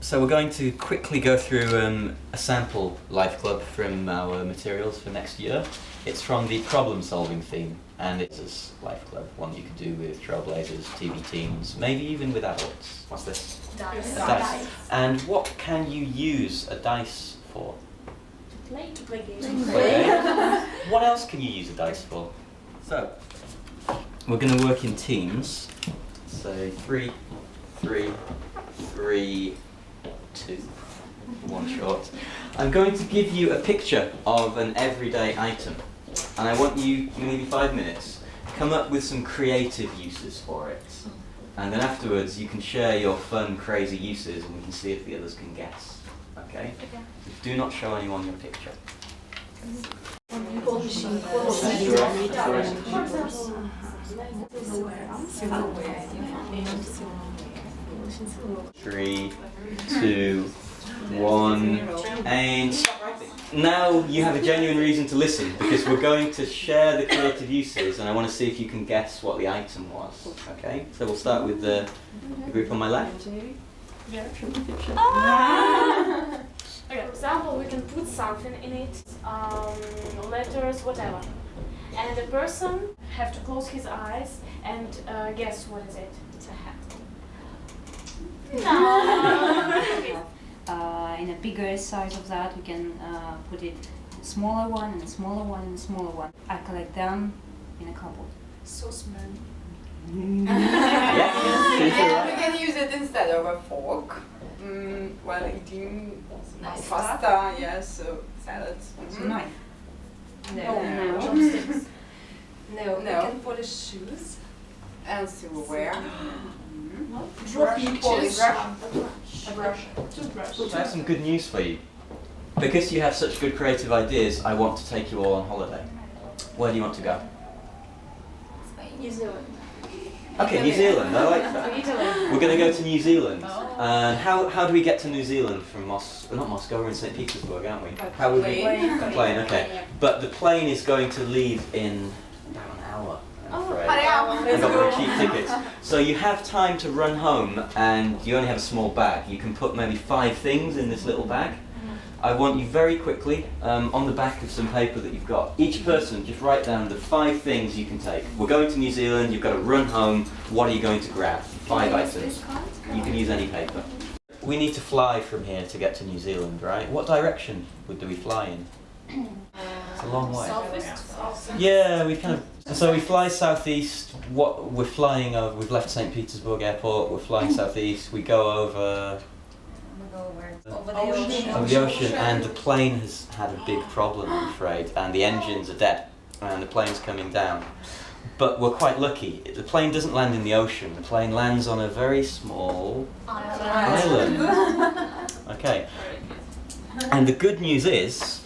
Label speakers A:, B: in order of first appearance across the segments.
A: So we're going to quickly go through a sample Life Club from our materials for next year. It's from the problem-solving theme, and it's a Life Club, one you could do with trailblazers, TV teams, maybe even with adults. What's this?
B: Dice.
A: A dice. And what can you use a dice for?
B: To play games.
A: Okay. What else can you use a dice for? So, we're going to work in teams. So 3, 3, 3, 2, 1 short. I'm going to give you a picture of an everyday item, and I want you, maybe 5 minutes, come up with some creative uses for it. And then afterwards you can share your fun, crazy uses, and we can see if the others can guess. Okay? Do not show anyone your picture. 3, 2, 1, and stop writing. Now you have a genuine reason to listen, because we're going to share the creative uses, and I want to see if you can guess what the item was. Okay? So we'll start with the group on my left.
B: Okay, for example, we can put something in it, letters, whatever. And the person have to close his eyes and guess what is it. It's a hat. No.
C: In a bigger size of that, we can put it smaller one and a smaller one and a smaller one. I collect them in a cupboard.
B: Saucepan.
A: Yes.
D: We can use it instead of a fork while eating pasta, yes, so salads.
C: So knife.
D: No.
B: Chopsticks.
D: No.
E: We can polish shoes.
D: And silverware.
B: Draw pictures.
E: A brush.
B: Toothbrush.
A: I have some good news for you. Because you have such good creative ideas, I want to take you all on holiday. Where do you want to go?
B: New Zealand.
A: Okay, New Zealand, I like that.
B: Italy.
A: We're going to go to New Zealand. And how do we get to New Zealand from not Moscow, we're in St. Petersburg, aren't we? How would we? A plane, okay. But the plane is going to leave in about an hour, I'm afraid. I got very cheap tickets. So you have time to run home, and you only have a small bag. You can put maybe 5 things in this little bag. I want you very quickly, on the back of some paper that you've got, each person just write down the 5 things you can take. We're going to New Zealand, you've got to run home, what are you going to grab? 5 items. You can use any paper. We need to fly from here to get to New Zealand, right? What direction do we fly in? It's a long way.
B: Southeast.
A: Yeah, we kind of. So we fly southeast. What we're flying over? We've left St. Petersburg Airport. We're flying southeast. We go over
E: Over the ocean.
A: the ocean, and the plane has had a big problem, I'm afraid, and the engines are dead, and the plane's coming down. But we're quite lucky. The plane doesn't land in the ocean. The plane lands on a very small island. Okay. And the good news is,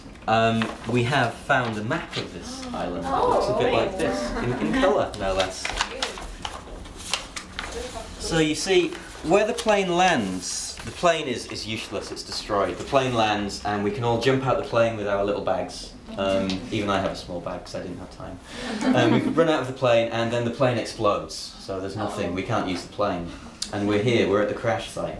A: we have found a map of this island. It looks a bit like this, in colour, no less. So you see, where the plane lands, the plane is useless, it's destroyed. The plane lands, and we can all jump out the plane with our little bags. Even I have a small bag because I didn't have time. We could run out of the plane, and then the plane explodes. So there's nothing, we can't use the plane. And we're here, we're at the crash site.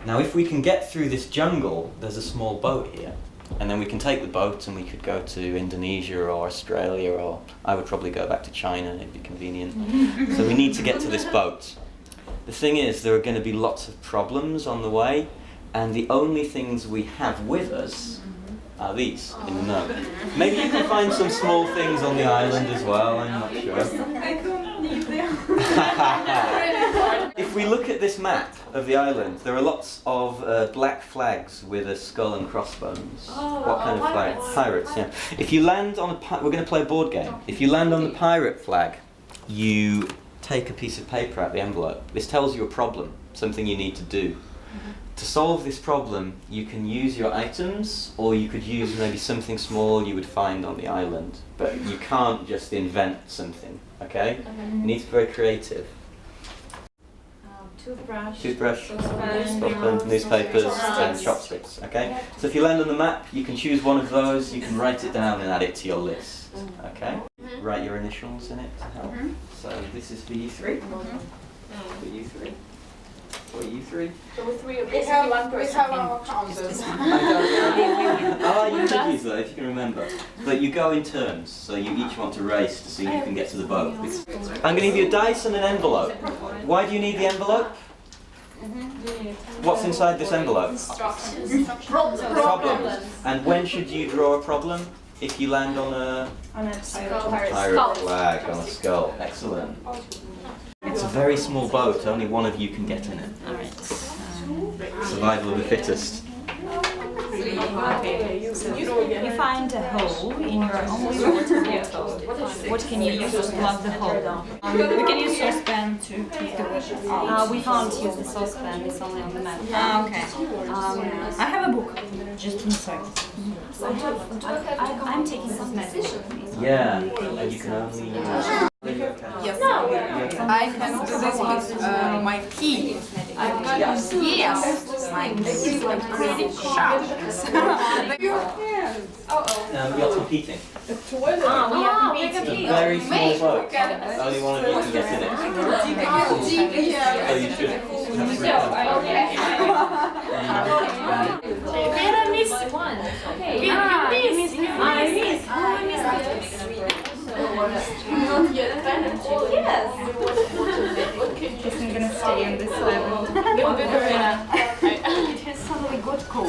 A: Now if we can get through this jungle, there's a small boat here. And then we can take the boat and we could go to Indonesia or Australia, or I would probably go back to China, it'd be convenient. So we need to get to this boat. The thing is, there are going to be lots of problems on the way, and the only things we have with us are these in the note. Maybe you can find some small things on the island as well, I'm not sure. If we look at this map of the island, there are lots of black flags with a skull and crossbones. What kind of flag? Pirates, yeah. If you land on we're going to play a board game. If you land on the pirate flag, you take a piece of paper out of the envelope. This tells you a problem, something you need to do. To solve this problem, you can use your items, or you could use maybe something small you would find on the island. But you can't just invent something, okay? You need to be very creative. Toothbrush, saucepan, newspapers, and chopsticks, okay? So if you land on the map, you can choose one of those, you can write it down and add it to your list, okay? Write your initials in it to help. So this is for you 3. For you 3. What are you three?
B: So we three are
D: We
B: basically one
D: have, we
B: person.
D: have our counters.
A: Oh, you could use that if you can remember. But you go in turns, so you each want to race to see who can get to the boat. I'm going to give you a dice and an envelope. Why do you need the envelope? What's inside this envelope? Problems. And when should you draw a problem? If you land on a pirate flag, on a skull. Excellent. It's a very small boat, only one of you can get in it.
C: Alright.
A: Survival of the fittest.
C: You find a hole in your own water bottle. What can you use to plug the hole? We can use saucepan to keep the water out. We can't use the saucepan, it's only on the map. Okay. I have a book, just inside. I'm taking some medicine.
A: Yeah, and you can only use...
D: Yes. I can do this with my key. Yes. My key is pretty sharp. Your hands.
A: You're competing.
C: We're
A: It's a very small boat. Only one of you can get in it. Oh, you should.
B: Vera missed one. Okay. You missed. I missed. I missed. Not yet.
C: Yes. I'm gonna stay on this level. It has suddenly got cold.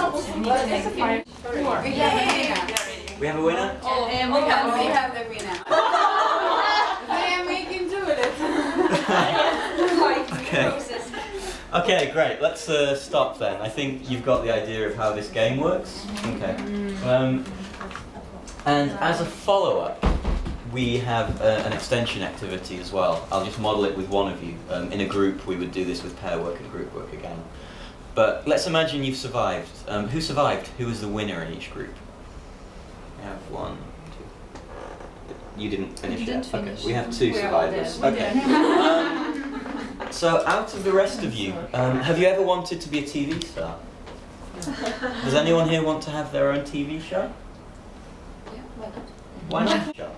A: We have a winner?
D: We have the winner. They are making two of it.
A: Okay. Okay, great. Let's stop then. I think you've got the idea of how this game works. Okay. And as a follow-up, we have an extension activity as well. I'll just model it with one of you. In a group, we would do this with pair work and group work again. But let's imagine you've survived. Who survived? Who was the winner in each group? We have 1, 2. You didn't finish yet. Okay. We have 2 survivors. Okay. So out of the rest of you, have you ever wanted to be a TV star? Does anyone here want to have their own TV show?
E: Yeah, why not?
A: Why not? Show?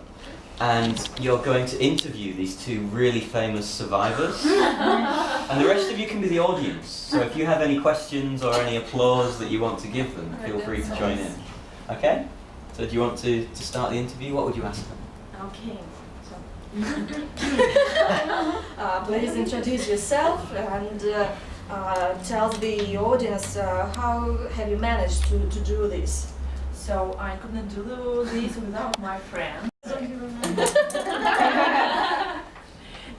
A: And you're going to interview these 2 really famous survivors. And the rest of you can be the audience. So if you have any questions or any applause that you want to give them, feel free to join in. Okay? So do you want to start the interview? What would you ask them?
E: Okay. Please introduce yourself and tell the audience how have you managed to do this.
F: So I couldn't do this without my friends.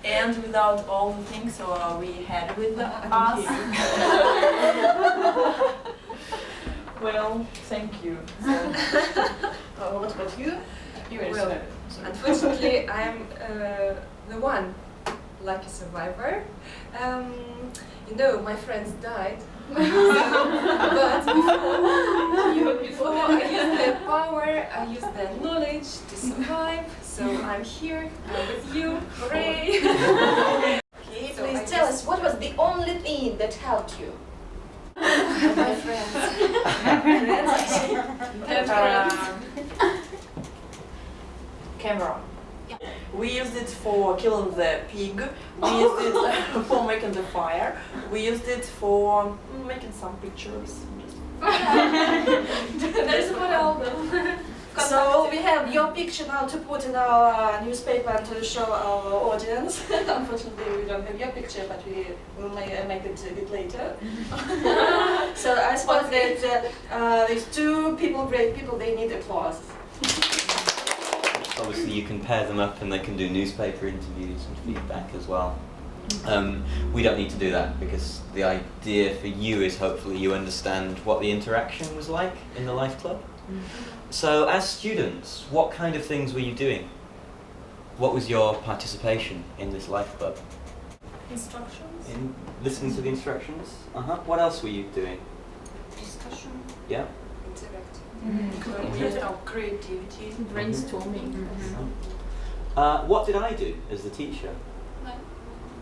F: And without all the things we had with us. Well, thank you.
E: What about you?
G: Well, unfortunately, I'm the one lucky survivor. You know, my friends died. But before I used their power, I used their knowledge to survive. So I'm here with you. Hooray!
E: Okay,
G: So
E: please tell us what was the only thing that helped you?
G: My friends.
F: Camera. We used it for killing the pig. We used it for making the fire. We used it for making some pictures.
B: There's a photo album.
E: So we have your picture now to put in our newspaper and to show our audience. Unfortunately, we don't have your picture, but we will make it a bit later. So I suppose that these 2 people, great people, they need applause.
A: Obviously you can pair them up and they can do newspaper interviews and feedback as well. We don't need to do that because the idea for you is hopefully you understand what the interaction was like in the Life Club. So as students, what kind of things were you doing? What was your participation in this Life Club?
B: Instructions.
A: In listening to the instructions? What else were you doing?
C: Discussion.
A: Yeah?
F: We used our creativity.
B: Brainstorming.
A: What did I do as the teacher?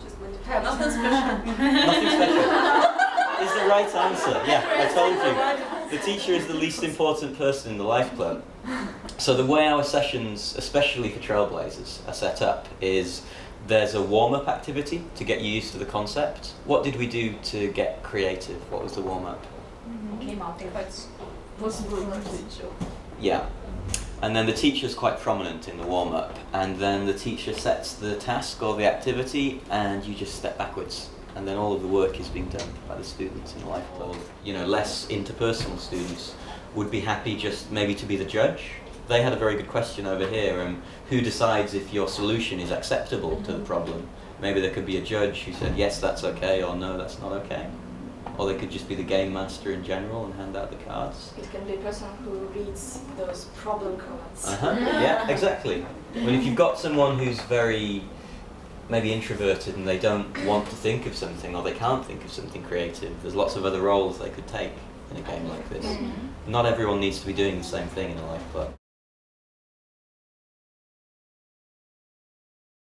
G: Just went
F: Nothing special.
A: Nothing special. Is the right answer. Yeah, I told you. The teacher is the least important person in the Life Club. So the way our sessions, especially for Trailblazers, are set up is There's a warm-up activity to get you used to the concept. What did we do to get creative? What was the warm-up?
C: Came out with
A: Yeah. And then the teacher's quite prominent in the warm-up, and then the teacher sets the task or the activity, and you just step backwards. And then all of the work is being done by the students in the life club. You know, less interpersonal students would be happy just maybe to be the judge. They had a very good question over here, who decides if your solution is acceptable to the problem? Maybe there could be a judge who said, yes, that's okay, or no, that's not okay. Or they could just be the game master in general and hand out the cards.
E: It can be a person who reads those problem cards.
A: Yeah, exactly. I mean, if you've got someone who's very maybe introverted and they don't want to think of something, or they can't think of something creative, there's lots of other roles they could take in a game like this. Not everyone needs to be doing the same thing in a life club.